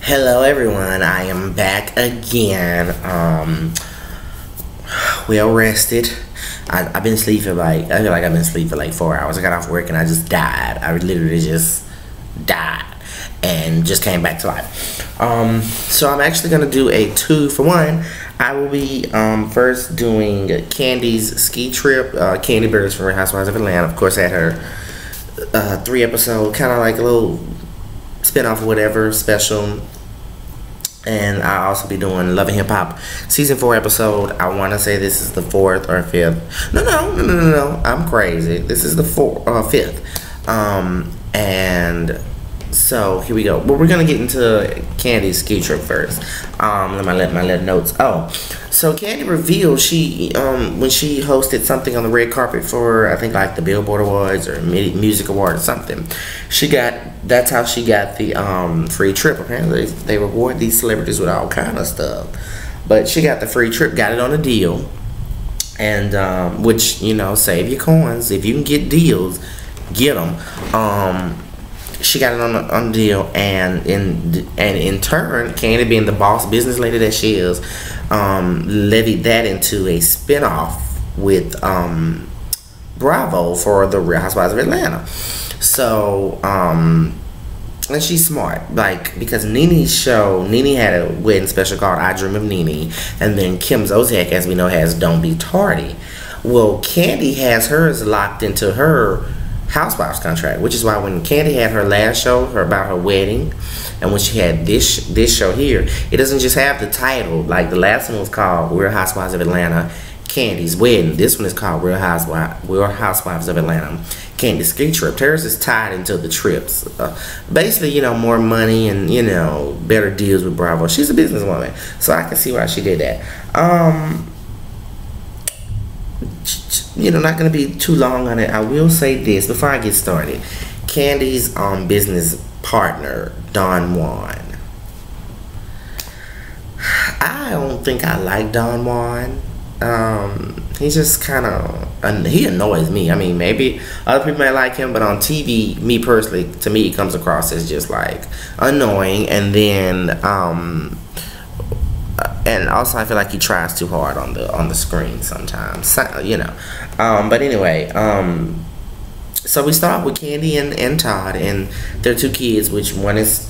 Hello everyone, I am back again. Well rested. I've been sleeping I feel like I've been sleeping for like 4 hours. I got off work and I just died. I literally just died and just came back to life. So I'm actually gonna do a 2-for-1. I will be first doing Kandi's ski trip. Kandi Burgers from Real Housewives of Atlanta. Of course, I had her 3-episode, kind of like a little spin-off or whatever special. And I'll also be doing Love and Hip Hop season 4 episode. I want to say this is the 4th or 5th. No. I'm crazy. This is the 5th. And so here we go. Well, we're gonna get into Kandi's ski trip first. Let my little notes. Oh, so Kandi revealed she when she hosted something on the red carpet for, I think, like the Billboard Awards or Music Award or something. That's how she got the free trip. Apparently they reward these celebrities with all kind of stuff, but she got the free trip, got it on a deal, and which, you know, save your coins. If you can get deals, get them. She got it on the deal, and in turn, Kandi, being the boss business lady that she is, levied that into a spinoff with Bravo for the Real Housewives of Atlanta. So and she's smart, like, because Nene had a wedding special called I Dream of Nene, and then Kim Zolciak, as we know, has Don't Be Tardy. Well, Kandi has hers locked into her Housewives contract, which is why when Kandi had her last show about her wedding, and when she had this show here, it doesn't just have the title. Like, the last one was called Real Housewives of Atlanta, Kandi's Wedding. This one is called Real Housewives of Atlanta, Kandi's ski trip. Hers is tied into the trips. Basically, you know, more money and, you know, better deals with Bravo. She's a businesswoman, so I can see why she did that. You know, not gonna be too long on it. I will say this before I get started. Kandi's business partner, Don Juan. I don't think I like Don Juan. He's just kind of, he annoys me. I mean, maybe other people may like him, but on TV, me personally, to me, he comes across as just like annoying. And then and also I feel like he tries too hard on the screen sometimes, so, you know. But anyway, so we start with Kandi and Todd and their 2 kids, which one is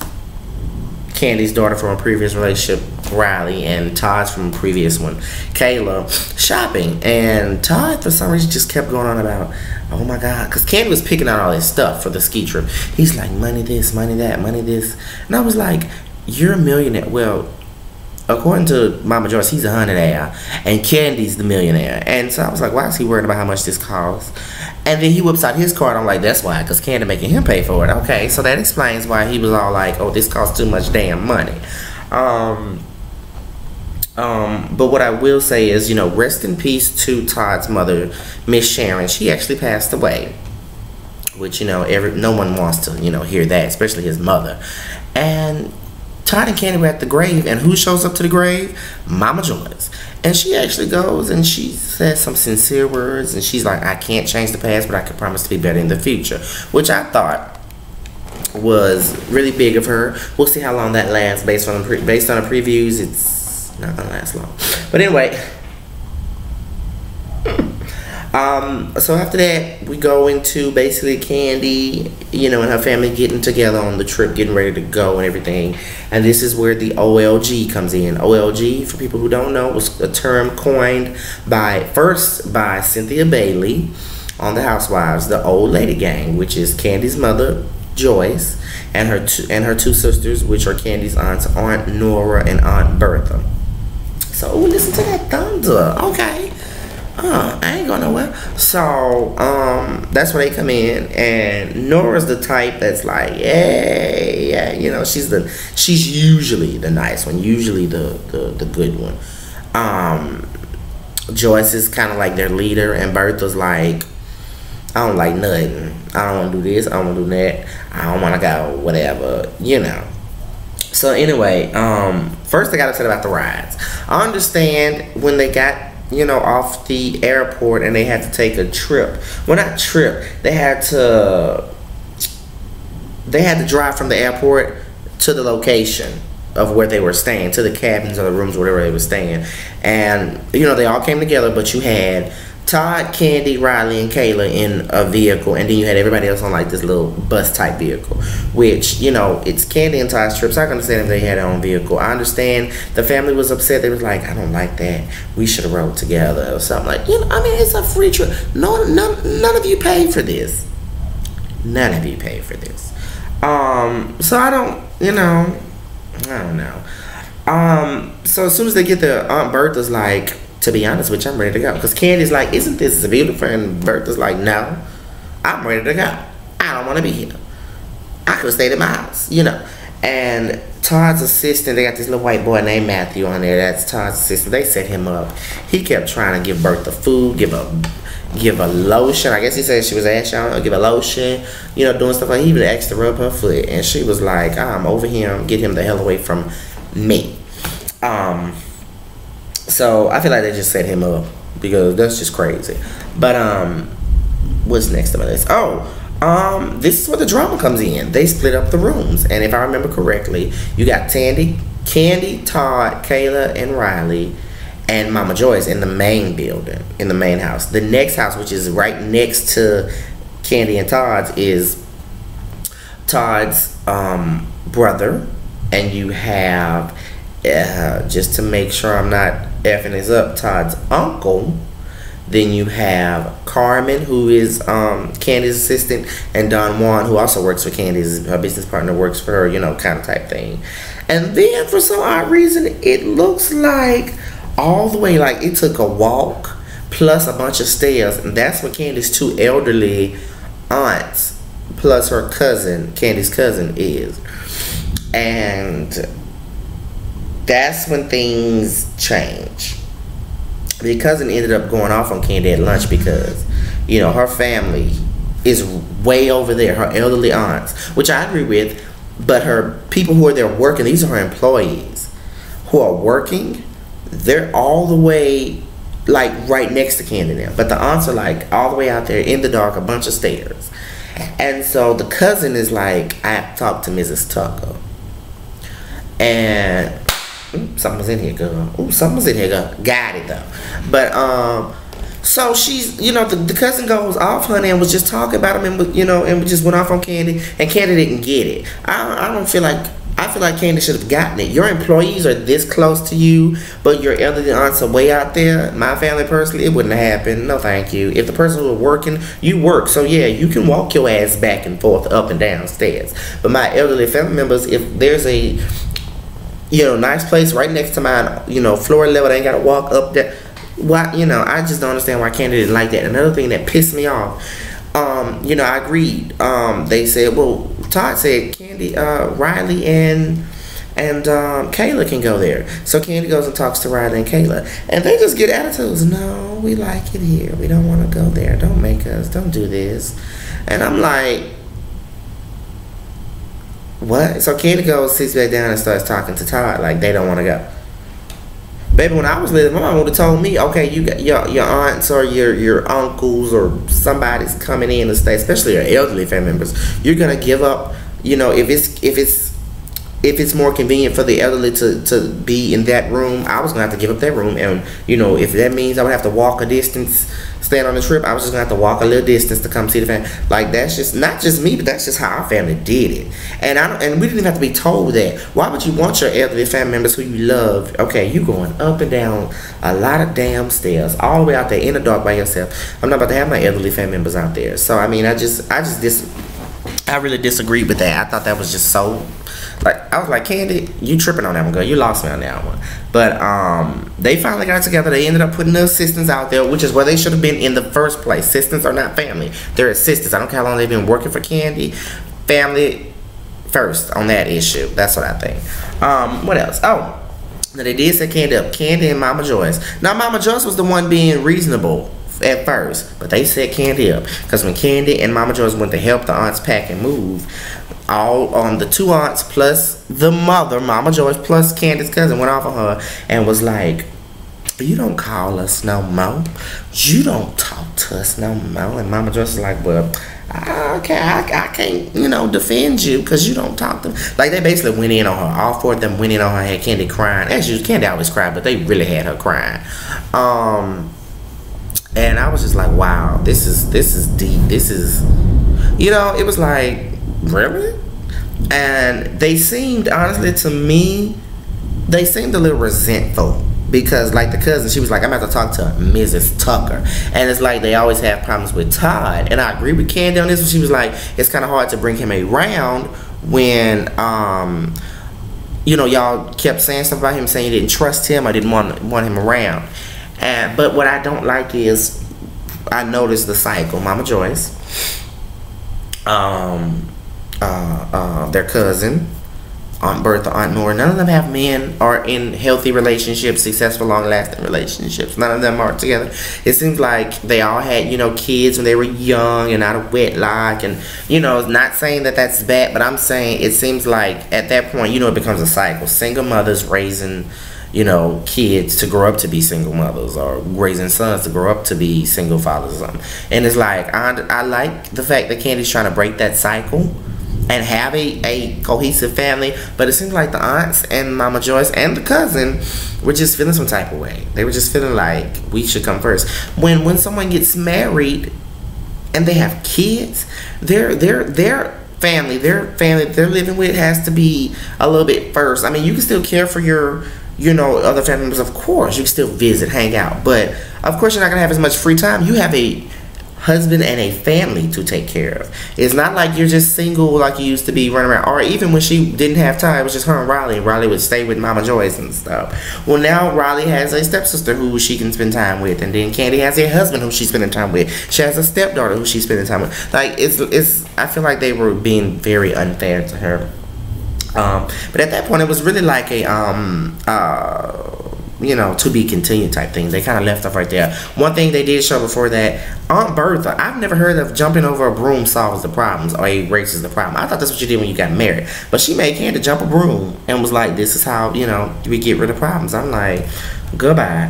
Kandi's daughter from a previous relationship, Riley, and Todd's from a previous one, Kayla, shopping. And Todd, for some reason, just kept going on about, oh my God, because Kandi was picking out all this stuff for the ski trip. He's like, money this, money that, money this. And I was like, you're a millionaire. Well, according to Mama Joyce, he's a $100,000, and Kandi's the millionaire. And so I was like, why is he worried about how much this costs? And then he whips out his card. I'm like, that's why, because Kandi making him pay for it. Okay, so that explains why he was all like, oh, this costs too much damn money. But what I will say is, you know, rest in peace to Todd's mother, Miss Sharon. She actually passed away, which, you know, no one wants to, you know, hear that, especially his mother. And Todd and Kandi were at the grave, and who shows up to the grave? Mama Joyce. And she actually goes and she says some sincere words, and she's like, I can't change the past, but I can promise to be better in the future, which I thought was really big of her. We'll see how long that lasts. Based on the previews, it's not gonna last long. But anyway, so after that, we go into basically Kandi, you know, and her family getting together on the trip, getting ready to go and everything. And this is where the OLG comes in. OLG, for people who don't know, was a term coined first by Cynthia Bailey on The Housewives, the old lady gang, which is Kandi's mother, Joyce, and her two sisters, which are Kandi's aunts, Aunt Nora and Aunt Bertha. So listen to that thunder, okay. I ain't going nowhere. So, that's where they come in, and Nora's the type that's like, yeah, you know, she's usually the nice one, usually the good one. Joyce is kind of like their leader, and Bertha's like, I don't like nothing. I don't want to do this, I don't want to do that, I don't want to go, whatever, you know. So anyway, first I got to say about the rides. I understand when they got, you know, off the airport and they had to take a trip. Well, not trip. They had to drive from the airport to the location. of where they were staying, to the cabins or the rooms, whatever they were staying. And you know, they all came together, but you had Todd, Kandi, Riley, and Kayla in a vehicle, and then you had everybody else on like this little bus type vehicle, which, you know, it's Kandi and Todd's trip, so I can understand if they had their own vehicle. I understand the family was upset. They was like, I don't like that, we should have rode together or something. Like, you know, I mean, it's a free trip. None of you paid for this. None of you paid for this. So I don't, you know, I don't know. So as soon as they get there, Aunt Bertha's like, to be honest with you, I'm ready to go. Because Candy's like, isn't this beautiful? And Bertha's like, no, I'm ready to go. I don't want to be here. I could have stayed at my house, you know. And Todd's assistant, they got this little white boy named Matthew on there. That's Todd's assistant. They set him up. He kept trying to give Bertha food, give a lotion. I guess he said she was asking, give a lotion, you know, doing stuff like. He even asked to rub her foot, and she was like, I'm over him. Get him the hell away from me. So I feel like they just set him up because that's just crazy. But what's next on my list? This is where the drama comes in. They split up the rooms, and if I remember correctly, you got Kandi, Todd, Kayla, and Riley, and Mama Joyce in the main building, in the main house. The next house, which is right next to Kandi and Todd's, is Todd's brother, and you have, just to make sure I'm not effing this up, Todd's uncle. Then you have Carmen, who is Candy's assistant, and Don Juan, who also works for Candy's, her business partner, works for her, you know, kind of type thing. And then for some odd reason, it looks like all the way, like it took a walk plus a bunch of stairs, and that's where Candy's two elderly aunts plus her cousin, Candy's cousin, is. And that's when things change. The cousin ended up going off on Kandi at lunch because, you know, her family is way over there, her elderly aunts, which I agree with, but her people who are there working, these are her employees who are working, they're all the way, like, right next to Kandi now. But the aunts are, like, all the way out there in the dark, a bunch of stairs. And so the cousin is like, I have to talk to Mrs. Tucker. And something was in here, girl. Ooh, something was in here, girl. Got it, though. But, so she's, you know, the cousin goes off, honey, and was just talking about him, and, you know, and just went off on Kandi, and Kandi didn't get it. I don't feel like, I feel like Kandi should have gotten it. Your employees are this close to you, but your elderly aunts are way out there. My family, personally, it wouldn't have happened. No, thank you. If the person was working, you work. So, yeah, you can walk your ass back and forth, up and down stairs. But my elderly family members, if there's a, you know, nice place right next to mine, you know, floor level, they ain't got to walk up there. Why, you know, I just don't understand why Kandi didn't like that. Another thing that pissed me off, you know, I agreed. They said, well, Todd said Kandi, Riley and Kayla can go there. So Kandi goes and talks to Riley and Kayla, and they just get attitudes. No, we like it here. We don't want to go there. Don't make us. Don't do this. And I'm like, what? So Kandi goes, sits back down and starts talking to Todd like they don't want to go. Baby, when I was little, my mom would have told me, okay, you got your aunts or your uncles or somebody's coming in to stay, especially your elderly family members. You're gonna give up, you know, if it's more convenient for the elderly to be in that room, I was gonna have to give up that room. And, you know, if that means I would have to walk a distance, staying on the trip, I was just gonna have to walk a little distance to come see the family. Like, that's just not just me, but that's just how our family did it. And we didn't even have to be told that. Why would you want your elderly family members who you love? Okay, you going up and down a lot of damn stairs, all the way out there in the dark by yourself. I'm not about to have my elderly family members out there. So I mean, I really disagreed with that. I thought that was just so, like, I was like, Kandi, you tripping on that one, girl. You lost me on that one. But they finally got together. They ended up putting the assistants out there, which is where they should have been in the first place. Assistants are not family. They're assistants. I don't care how long they've been working for Kandi. Family first on that issue. That's what I think. What else? Oh, now they did set Kandi up. Kandi and Mama Joyce. Now, Mama Joyce was the one being reasonable at first, but they set Kandi up because when Kandi and Mama Joyce went to help the aunts pack and move, all the two aunts plus the mother, Mama Joyce, plus Candy's cousin went off on her and was like, you don't call us no more, you don't talk to us no more. And Mama Joyce was like, well, I can't, you know, defend you because you don't talk to me. Like, they basically went in on her. All four of them went in on her, had Kandi crying. As usual, Kandi always cried, but they really had her crying. And I was just like, wow, this is deep. This is, you know, it was like, really? And they seemed, honestly, to me, they seemed a little resentful. Because, like, the cousin, she was like, I'm about to talk to Mrs. Tucker. And it's like they always have problems with Todd. And I agree with Kandi on this one. She was like, it's kind of hard to bring him around when, you know, y'all kept saying stuff about him, saying you didn't trust him. I didn't want him around. But what I don't like is, I noticed the cycle. Mama Joyce, their cousin, Aunt Bertha, Aunt Nora, none of them have men or in healthy relationships, successful, long-lasting relationships. None of them are together. It seems like they all had, you know, kids when they were young and out of wedlock. And, you know, not saying that that's bad, but I'm saying it seems like at that point, you know, it becomes a cycle. Single mothers raising, you know, kids to grow up to be single mothers, or raising sons to grow up to be single fathers or something. And it's like, I like the fact that Kandi's trying to break that cycle and have a cohesive family, but it seems like the aunts and Mama Joyce and the cousin were just feeling some type of way. They were just feeling like we should come first. When someone gets married and they have kids, their family they're living with has to be a little bit first. I mean, you can still care for your, you know, other family members, of course. You can still visit, hang out, but of course you're not gonna have as much free time. You have a husband and a family to take care of. It's not like you're just single like you used to be running around. Or even when she didn't have time, it was just her and Riley. Riley would stay with Mama Joyce and stuff. Well, now Riley has a stepsister who she can spend time with, and then Kandi has a husband who she's spending time with. She has a stepdaughter who she's spending time with. Like, it's I feel like they were being very unfair to her. But at that point, it was really like a you know, to be continued type thing. They kind of left off right there. One thing they did show before that, Aunt Bertha, I've never heard of jumping over a broom solves the problems or erases the problem. I thought that's what you did when you got married. But she made Kandi jump a broom and was like, this is how, you know, we get rid of problems. I'm like, goodbye.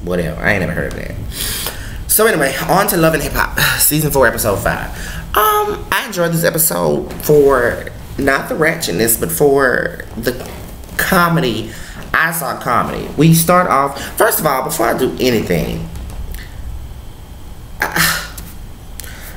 Whatever. I ain't never heard of that. So anyway, on to Love and Hip Hop, season 4, episode 5. I enjoyed this episode for not the ratchetness, but for the comedy. I saw comedy. We start off, first of all, before I do anything,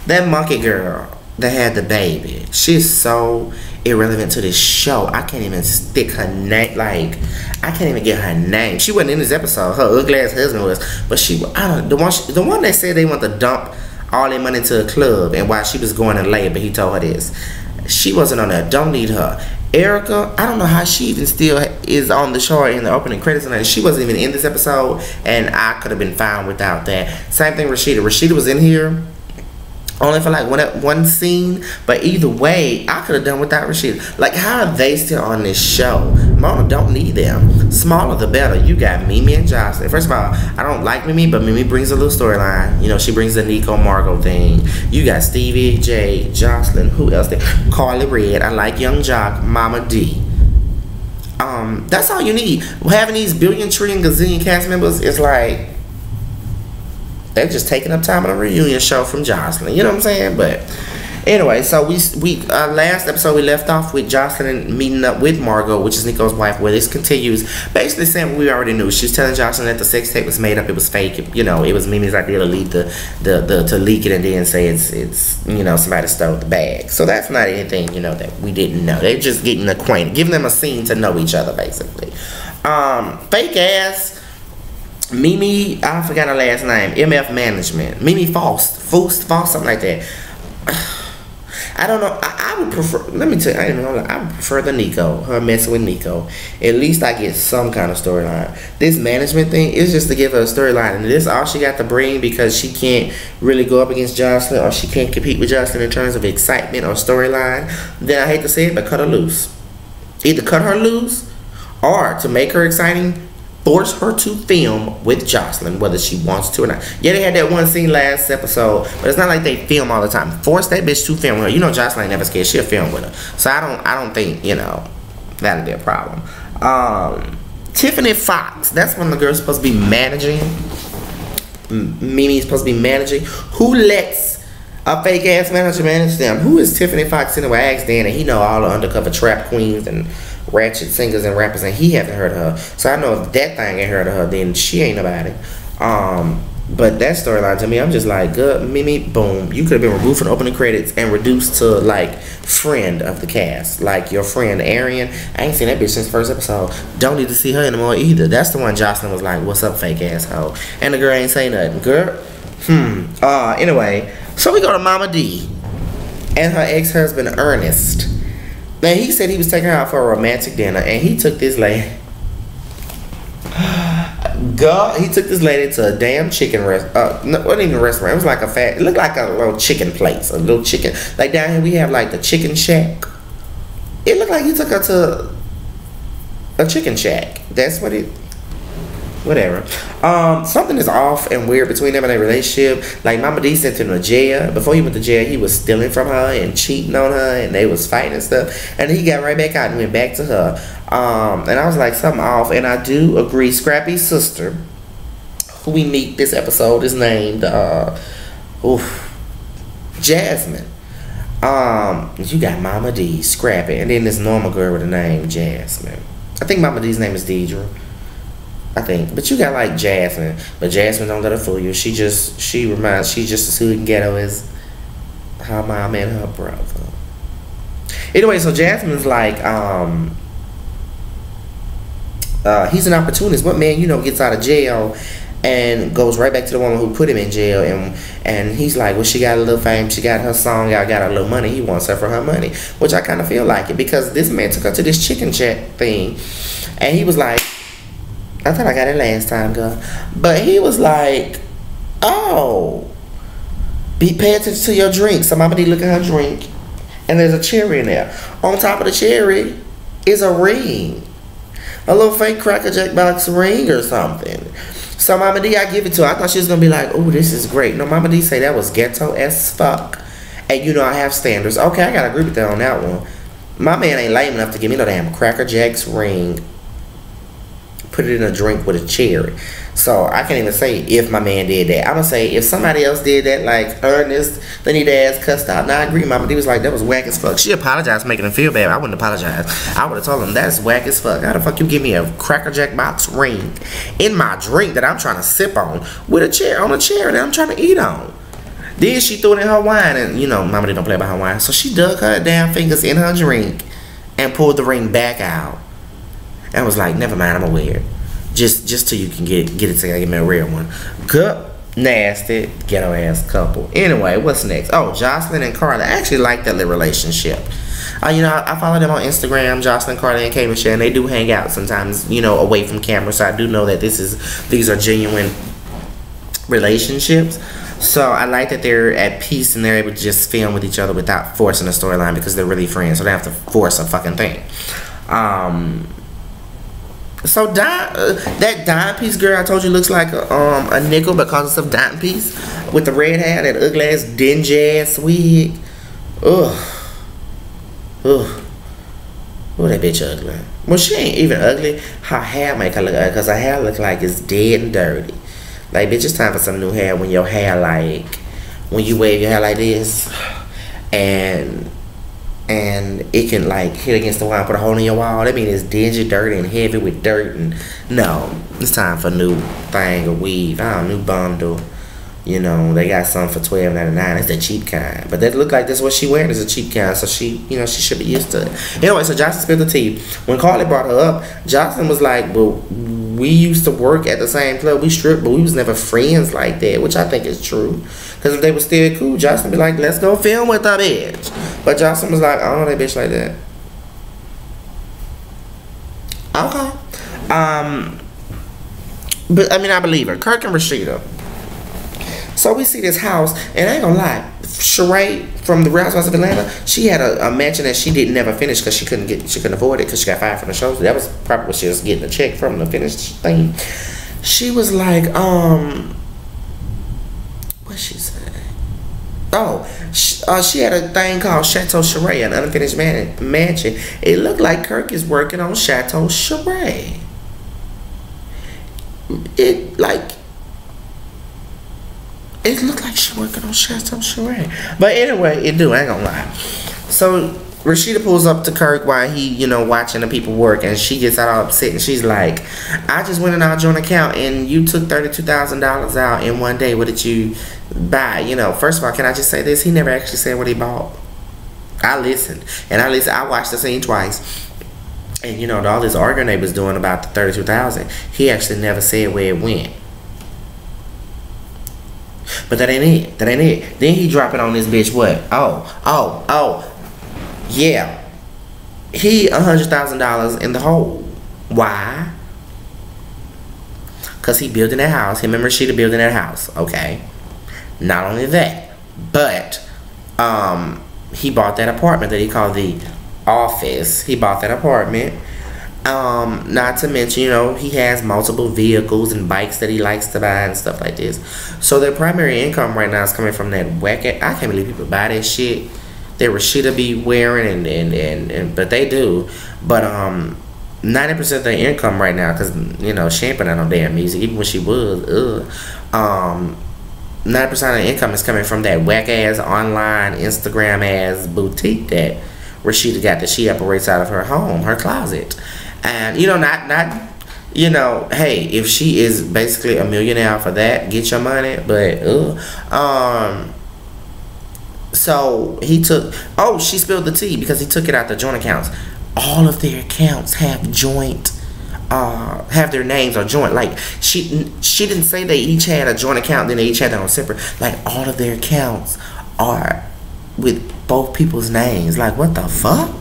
that monkey girl that had the baby, she's so irrelevant to this show. I can't even stick her name, like, I can't even get her name. She wasn't in this episode. Her ugly ass husband was, but the one that said they want to dump all their money into a club, and while she was going in labor, he told her this. She wasn't on there. Don't need her. Erica, I don't know how she even still is on the show in the opening credits, and she wasn't even in this episode, and I could have been fine without that. Same thing, Rasheeda. Rasheeda was in here only for like one scene, but either way, I could have done without Rasheeda. Like, how are they still on this show? Mona don't need them. Smaller the better. You got Mimi and Jocelyn. First of all, I don't like Mimi, but Mimi brings a little storyline. You know, she brings the Nico Margot thing. You got Stevie J, Jocelyn. Who else there? Karlie Red. I like Young Jock, Mama D. That's all you need. Having these billion, trillion, gazillion cast members is like, they're just taking up time on a reunion show from Jocelyn. You know what I'm saying? But anyway, so we last episode we left off with Jocelyn meeting up with Margot, which is Nico's wife, where this continues basically saying what we already knew. She's telling Jocelyn that the sex tape was made up, it was fake. You know, it was Mimi's idea to leak to leak it and then say it's you know, somebody stole the bag. So that's not anything, you know, that we didn't know. They're just getting acquainted, giving them a scene to know each other basically. Fake ass Mimi, I forgot her last name. MF Management. Mimi Faust, something like that. I don't know. I would prefer. Let me tell you. I would prefer the Nico. Her messing with Nico. At least I get some kind of storyline. This management thing is just to give her a storyline, and this all she got to bring because she can't really go up against Jocelyn, or she can't compete with Jocelyn in terms of excitement or storyline. Then I hate to say it, but cut her loose. Either cut her loose, or to make her exciting, force her to film with Jocelyn, whether she wants to or not. Yeah, they had that one scene last episode, but it's not like they film all the time. Force that bitch to film with her. You know, Jocelyn ain't never scared. She'll film with her. So I don't think, you know, that'll be a problem. Tiffany Fox, that's one of the girls supposed to be managing Mimi's supposed to be managing. Who lets a fake ass manager manage them? Who is Tiffany Fox anyway? I asked Dan, and he know all the undercover trap queens and ratchet singers and rappers, and he haven't heard of her. So I know if that thing ain't heard of her, then she ain't nobody. But that storyline to me, I'm just like, good, Mimi, boom. You could have been removed from the opening credits and reduced to like friend of the cast, like your friend Arian. I ain't seen that bitch since the first episode. Don't need to see her anymore either. That's the one Jocelyn was like, "What's up, fake asshole?" And the girl ain't say nothing. Girl, Anyway, so we go to Mama D and her ex-husband Ernest. Now he said he was taking her out for a romantic dinner, and he took this lady. God, he took this lady to a damn chicken restaurant. No, it wasn't even a restaurant. It was like it looked like a little chicken place. A little chicken. Like down here we have like the chicken shack. It looked like he took her to a chicken shack. That's what it... Whatever. Something is off and weird between them and their relationship. Like Mama D sent him to jail. Before he went to jail, he was stealing from her and cheating on her, and they was fighting and stuff. And he got right back out and went back to her. And I was like, something off. And I do agree. Scrappy's sister, who we meet this episode, is named Jasmine. You got Mama D, Scrappy, and then this normal girl with the name Jasmine. I think Mama D's name is Deidre. I think, but you got like Jasmine, but Jasmine don't let her fool you. She's just as hood and ghetto as her mom and her brother. Anyway, so Jasmine's like, he's an opportunist. What man, gets out of jail and goes right back to the woman who put him in jail, and he's like, well, she got a little fame, she got her song out, got a little money. He wants her for her money, which I kind of feel like it, because this man took her to this chicken shack thing, and he was like, I thought I got it last time, girl. But he was like, oh, pay attention to your drink. So Mama D look at her drink, and there's a cherry in there. On top of the cherry is a ring. A little fake Cracker Jack box ring or something. So Mama D, I give it to her. I thought she was going to be like, oh, this is great. No, Mama D say that was ghetto as fuck. And I have standards. Okay, I got to agree with that on that one. My man ain't lame enough to give me no damn Cracker Jack's ring. Put it in a drink with a cherry. So I can't even say if my man did that. I'm gonna say if somebody else did that, like Ernest, then he'd ass cussed out. Now I agree, Mama D was like, that was whack as fuck. She apologized for making him feel bad. I wouldn't apologize. I would have told him that's whack as fuck. How the fuck you give me a Cracker Jack box ring in my drink that I'm trying to sip on with a chair on a chair that I'm trying to eat on? Then she threw it in her wine, and Mama D don't play about her wine. So she dug her damn fingers in her drink and pulled the ring back out. And was like, never mind, I'm aware. Just till you can get it together, give me a real one. Good, nasty, ghetto ass couple. Anyway, what's next? Oh, Jocelyn and Karlie. I actually like that little relationship. I follow them on Instagram, Jocelyn, Karlie, and Kandi, and they do hang out sometimes, away from camera. So I do know that these are genuine relationships. So I like that they're at peace and they're able to just film with each other without forcing a storyline, because they're really friends, so they have to force a fucking thing. So that dime piece girl I told you looks like a nickel because of dime piece with the red hair, that ugly ass dingy ass wig. Ugh. Oh, that bitch ugly. Well, she ain't even ugly. Her hair make her look ugly, because her hair look like it's dead and dirty. Like, bitch, it's time for some new hair. When your hair, like, when you wave your hair like this, and it can like hit against the wall and put a hole in your wall. That means it's dingy, dirty, and heavy with dirt. And no, it's time for a new thing, a weave, new bundle. They got some for $12.99. It's the cheap kind, but that look like that's what she wearing is a cheap kind. So she, she should be used to it. Anyway, so Jocelyn spilled the tea. When Karlie brought her up, Jocelyn was like, "Well, we used to work at the same club. We stripped, but we was never friends like that," which I think is true. Because if they were still cool, Jocelyn be like, "Let's go film with that bitch." But Jocelyn was like, "I don't know that bitch like that." Okay. But I mean, I believe her. Kirk and Rasheeda. So we see this house, and I ain't gonna lie, Sheree from the Real Housewives of Atlanta, she had a mansion that she didn't never finish because she couldn't afford it because she got fired from the show. So that was probably what she was getting a check from, the finished thing. She was like, what she say? Oh, she had a thing called Chateau Sheree, an unfinished mansion. It looked like Kirk is working on Chateau Sheree. It looked like she working on shirts, I'm sure. But anyway, it do, I ain't gonna lie. So Rasheeda pulls up to Kirk while he, you know, watching the people work, and she gets all upset, and she's like, I just went in our joint account and you took $32,000 out in one day. What did you buy? You know, first of all, can I just say this? He never actually said what he bought. I listened, and I watched the scene twice. And you know, all this arguing they was doing about the 32,000, he actually never said where it went. But that ain't it. That ain't it. Then he drop it on this bitch. What? Oh. Yeah. He $100,000 in the hole. Why? Cause he building that house. Him and Rasheeda building that house. Okay. Not only that, but he bought that apartment that he called the office. He bought that apartment. Not to mention, you know, he has multiple vehicles and bikes that he likes to buy and stuff like this. So their primary income right now is coming from that whack. I can't believe people buy that shit that Rasheeda be wearing and but they do. But 90% of their income right now, because you know she ain't putting out no damn music, even when she was 90% of the income is coming from that whack ass online Instagram ass boutique that Rasheeda got, that she operates out of her home, her closet. And you know, not you know, hey, if she is basically a millionaire for that, get your money. But so he took, she spilled the tea because he took it out the joint accounts. All of their accounts have joint, have their names or joint. Like she didn't say they each had a joint account, then they each had their own separate. Like all of their accounts are with both people's names. Like what the fuck?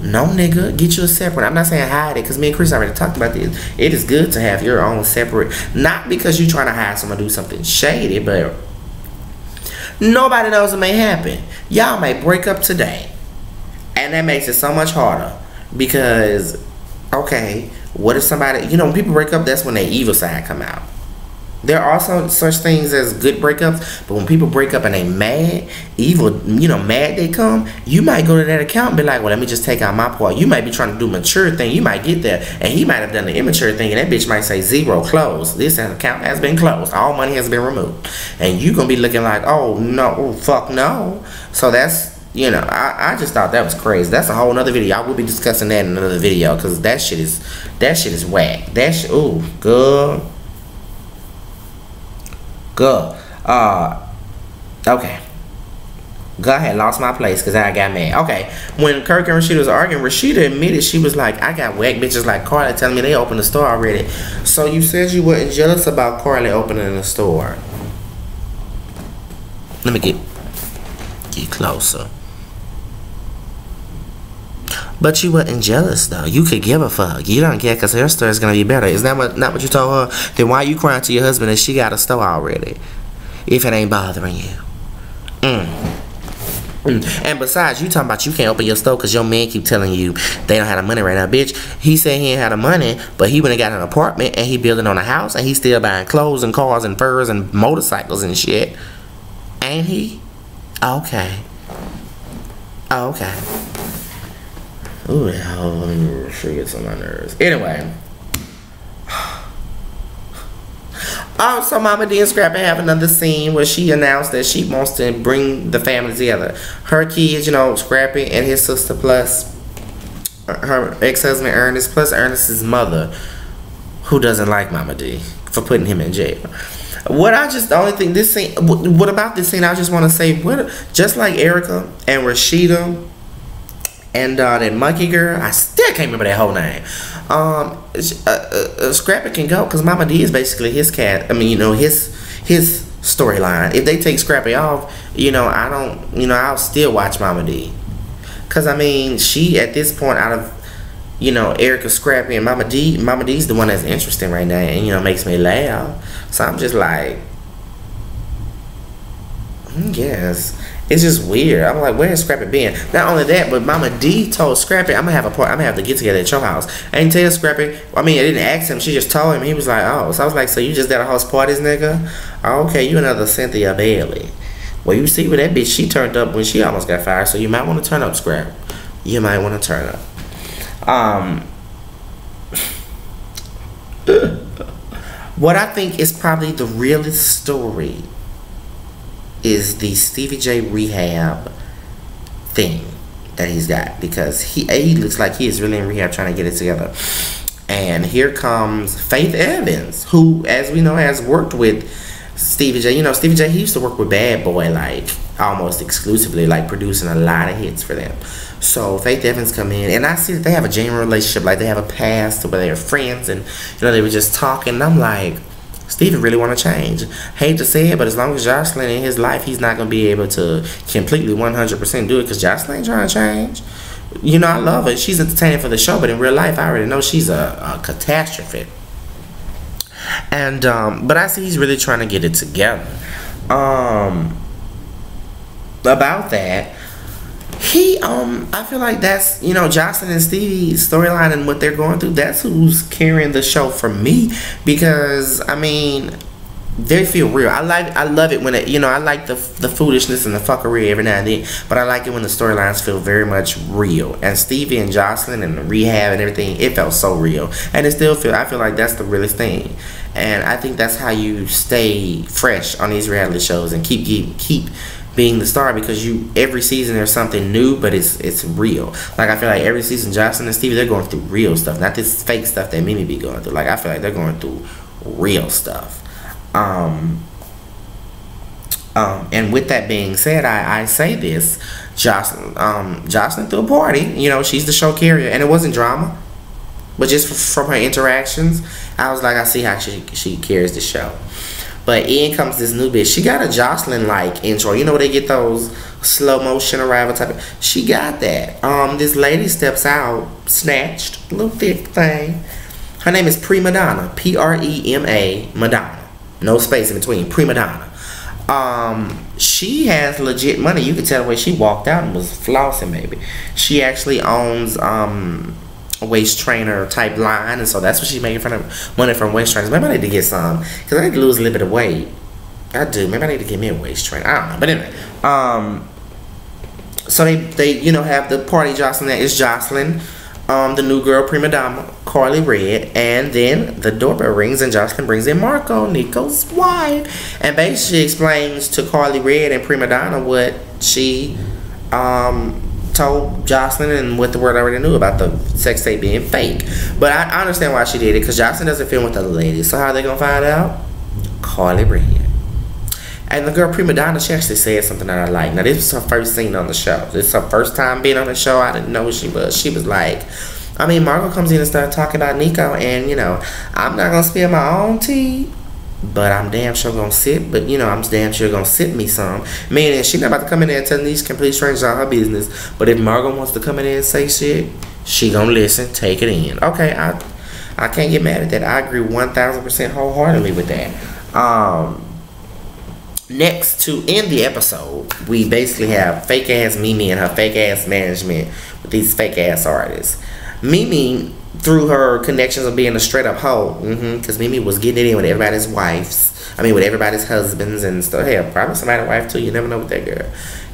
No, nigga, get you a separate. I'm not saying hide it, because me and Chris already talked about this. It is good to have your own separate, not because you're trying to hide someone do something shady, but nobody knows it may happen. Y'all may break up today, and that makes it so much harder, because okay, what if somebody, you know, when people break up, that's when their evil side come out. There are also such things as good breakups, but when people break up and they mad, evil, you know, mad they come, you might go to that account and be like, well, let me just take out my part. You might be trying to do mature thing. You might get there, and he might have done the immature thing, and that bitch might say 0 closed. This account has been closed. All money has been removed. And you going to be looking like, oh, no, fuck no. So that's, you know, I just thought that was crazy. That's a whole nother video. I will be discussing that in another video, because that shit is whack. That shit, ooh, good. Good. Okay. God had lost my place because I got mad. Okay. When Kirk and Rasheeda was arguing, Rasheeda admitted, she was like, I got whack bitches like Karlie telling me they opened the store already. So you said you weren't jealous about Karlie opening the store. Let me get closer. But you wasn't jealous though. You could give a fuck. You don't care because her store is gonna be better. Is that not what you told her? Then why you crying to your husband that she got a store already? If it ain't bothering you. And besides, you talking about you can't open your store because your man keep telling you they don't have the money right now, bitch. He said he ain't had the money, but he went and got an apartment and he building on a house and he still buying clothes and cars and furs and motorcycles and shit. Ain't he? Okay. Okay. Ooh, let me get some of my nerves. Anyway. So Mama D and Scrappy have another scene where she announced that she wants to bring the family together. Her kids, you know, Scrappy and his sister, plus her ex-husband Ernest, plus Ernest's mother, who doesn't like Mama D for putting him in jail. What about this scene, I just want to say, just like Erica and Rasheeda and that monkey girl, I still can't remember that whole name. Scrappy can go because Mama D is basically his cat. I mean, you know, his storyline. If they take Scrappy off, you know, I'll still watch Mama D. Cause I mean, she at this point, out of, you know, Erica, Scrappy, and Mama D's the one that's interesting right now, and you know, makes me laugh. So I'm just like, yes. It's just weird. I'm like, where is Scrappy been? Not only that, but Mama D told Scrappy, I'm gonna have to get together at your house. I didn't tell Scrappy. I mean, I didn't ask him. She just told him. He was like, oh. So I was like, so you just at a house parties, nigga? Oh, okay, you another Cynthia Bailey. Well, you see, with that bitch, she turned up when she almost got fired. So you might want to turn up, Scrap. You might want to turn up. What I think is probably the realest story is the Stevie J rehab thing that he's got, because he looks like he is really in rehab trying to get it together. And here comes Faith Evans, who, as we know, has worked with Stevie J. You know, Stevie J, he used to work with Bad Boy, like, almost exclusively, like, producing a lot of hits for them. So, Faith Evans come in, and I see that they have a genuine relationship, like, they have a past where they're friends, and, you know, they were just talking, and I'm like, Stevie really want to change. Hate to say it, but as long as Jocelyn in his life, he's not going to be able to completely 100% do it, because Jocelyn ain't trying to change. You know, I love her. She's entertaining for the show, but in real life, I already know she's a catastrophe. And, but I see he's really trying to get it together. About that, I feel like that's, you know, Jocelyn and Stevie's storyline and what they're going through, that's who's carrying the show for me, because, I mean, they feel real. I love it when it, you know, I like the foolishness and the fuckery every now and then, but I like it when the storylines feel very much real. And Stevie and Jocelyn and the rehab and everything, it felt so real, and it still I feel like that's the realest thing. And I think that's how you stay fresh on these reality shows and keep being the star, because every season there's something new, but it's real. Like, I feel like every season Jocelyn and Stevie, they're going through real stuff, not this fake stuff that Mimi be going through. Like, I feel like they're going through real stuff. And with that being said, I say this, Jocelyn threw a party. You know, she's the show carrier, and it wasn't drama, but just from her interactions, I was like, I see how she carries the show. But in comes this new bitch. She got a Jocelyn-like intro. You know where they get those slow motion arrival type of... She got that. This lady steps out, snatched, little thick thing. Her name is Prima Donna. Prema Madonna. No space in between. Prima Donna. She has legit money. You can tell the way she walked out and was flossing, baby. She actually owns a waist trainer type line, and so that's what she's making money from waist trainers. Maybe I need to get some, because I need to lose a little bit of weight. I do. Maybe I need to get me a waist trainer. I don't know. But anyway, so they you know, have the party Jocelyn. That is Jocelyn, the new girl Prima Donna, Karlie Red, and then the doorbell rings and Jocelyn brings in Marco, Nico's wife, and basically explains to Karlie Red and Prima Donna what she told Jocelyn and what the world already knew about the sex tape being fake. But I understand why she did it, because Jocelyn doesn't film with other ladies. So how are they gonna find out? Karlie Red. And the girl Prima Donna, she actually said something that I like. Now, this was her first scene on the show. This is her first time being on the show. I didn't know who she was. She was like, I mean, Margot comes in and starts talking about Nico, and, you know, I'm not gonna spill my own tea, but I'm damn sure gonna sit, but, you know, I'm damn sure gonna sip me some. Meaning, she's not about to come in there and tell these complete strangers all her business, but if Margot wants to come in there and say shit, she gonna listen, take it in. Okay, I can't get mad at that. I agree 1000% wholeheartedly with that. Next, to end the episode, we basically have fake ass Mimi and her fake ass management with these fake ass artists. Mimi, through her connections of being a straight up hoe, because Mimi was getting it in with everybody's wives. I mean, with everybody's husbands and stuff. Hell, probably somebody's wife too. You never know with that girl.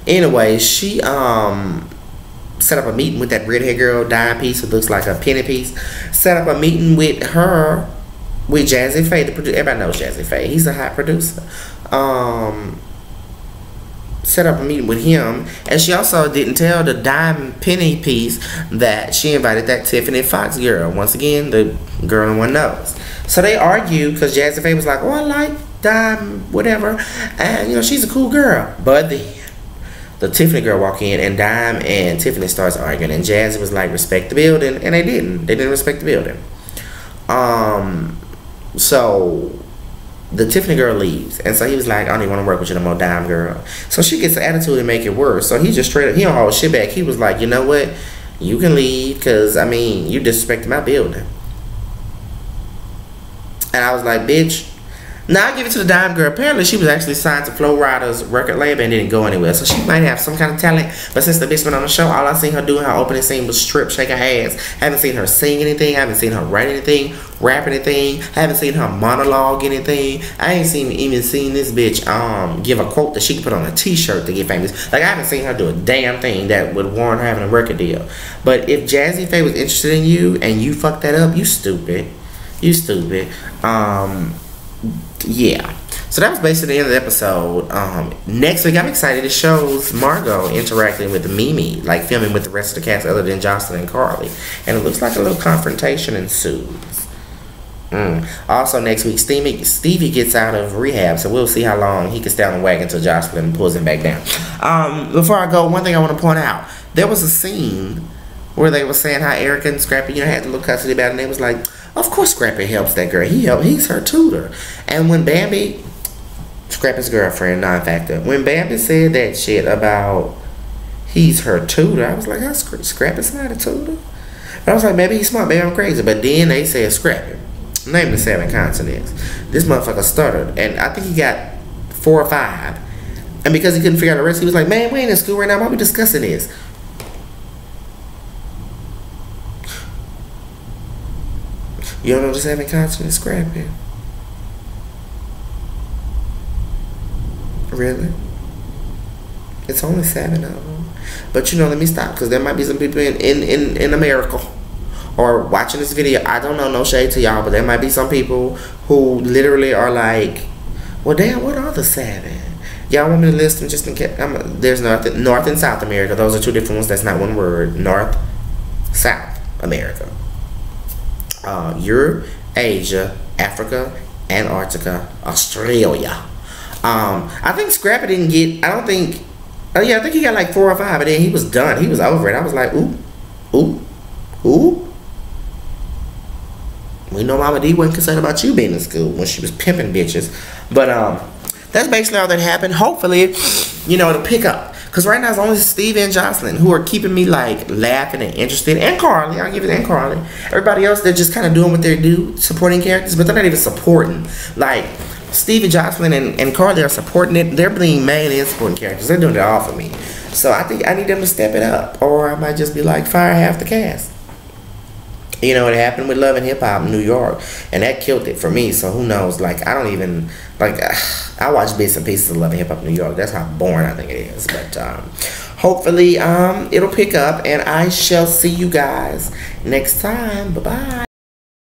Anyway, she set up a meeting with that redhead girl, dime piece, who looks like a penny piece. Set up a meeting with her, with Jazzy Faye, the producer. Everybody knows Jazzy Faye. He's a hot producer. Set up a meeting with him, and she also didn't tell the dime penny piece that she invited that Tiffany Fox girl. Once again, the girl no one knows. So they argue, because Jazzy Faye was like, oh, I like Dime, whatever, and, you know, she's a cool girl. But the Tiffany girl walk in, and Dime and Tiffany starts arguing, and Jazzy was like, respect the building, and they didn't respect the building. So the Tiffany girl leaves, and so he was like, I don't even want to work with you no more, Dime girl. So she gets the attitude to make it worse. So he just straight up, he don't hold shit back. He was like, you know what, you can leave, because, I mean, you disrespected my building. And I was like, bitch. Now I give it to the Dime girl. Apparently she was actually signed to Flo Rida's record label and didn't go anywhere. So she might have some kind of talent. But since the bitch been on the show, all I seen her do in her opening scene was strip, shake her ass. Haven't seen her sing anything. Haven't seen her write anything, rap anything. Haven't seen her monologue anything. I ain't even seen this bitch give a quote that she could put on a t-shirt to get famous. Like, I haven't seen her do a damn thing that would warrant her having a record deal. But if Jazzy Faye was interested in you and you fucked that up, you stupid. You stupid. Yeah. So that was basically the end of the episode. Next week, I'm excited. It shows Margot interacting with Mimi, like filming with the rest of the cast other than Jocelyn and Karlie. And it looks like a little confrontation ensues. Also, next week, Stevie gets out of rehab, so we'll see how long he can stay on the wagon until Jocelyn pulls him back down. Before I go, one thing I want to point out. There was a scene where they were saying how Erica and Scrappy, had a little custody about it, and they was like, of course Scrappy helps that girl. He's her tutor. And when Bambi... Scrappy's girlfriend, non-factor. When Bambi said that shit about he's her tutor, I was like, how Scrappy's not a tutor? But I was like, maybe he's smart, maybe I'm crazy. But then they said Scrappy. Name the 7 consonants. This motherfucker stuttered. And I think he got 4 or 5. And because he couldn't figure out the rest, he was like, man, we ain't in school right now. Why are we discussing this? You don't know the 7 consonants, Scrappy? Really? It's only 7 of them. But let me stop, because there might be some people in America or watching this video. I don't know, no shade to y'all, but there might be some people who literally are like, well, damn, what are the 7? Y'all want me to list them just in case? There's North and South America. Those are 2 different ones. That's not one word. North, South America. Europe, Asia, Africa, Antarctica, Australia. I think Scrappy didn't get, I think he got like 4 or 5, and then he was done. He was over it. I was like, ooh. We know Mama D wasn't concerned about you being in school when she was pimping bitches. But, that's basically all that happened. Hopefully, it'll pick up. Because right now it's only Stevie and Jocelyn who are keeping me, like, laughing and interested. And Karlie. I'll give it and Karlie. Everybody else, they're just kind of doing what they do, supporting characters, but they're not even supporting. Like, Stevie, Jocelyn, and Karlie are supporting it. They're being main and supporting characters. They're doing it all for me. So I think I need them to step it up. Or I might just be like, fire half the cast. It happened with Love and Hip Hop in New York. And that killed it for me. So who knows? Like, I don't even... Like, I watch bits and pieces of Love and Hip Hop in New York. That's how boring I think it is. But hopefully it'll pick up. And I shall see you guys next time. Bye-bye.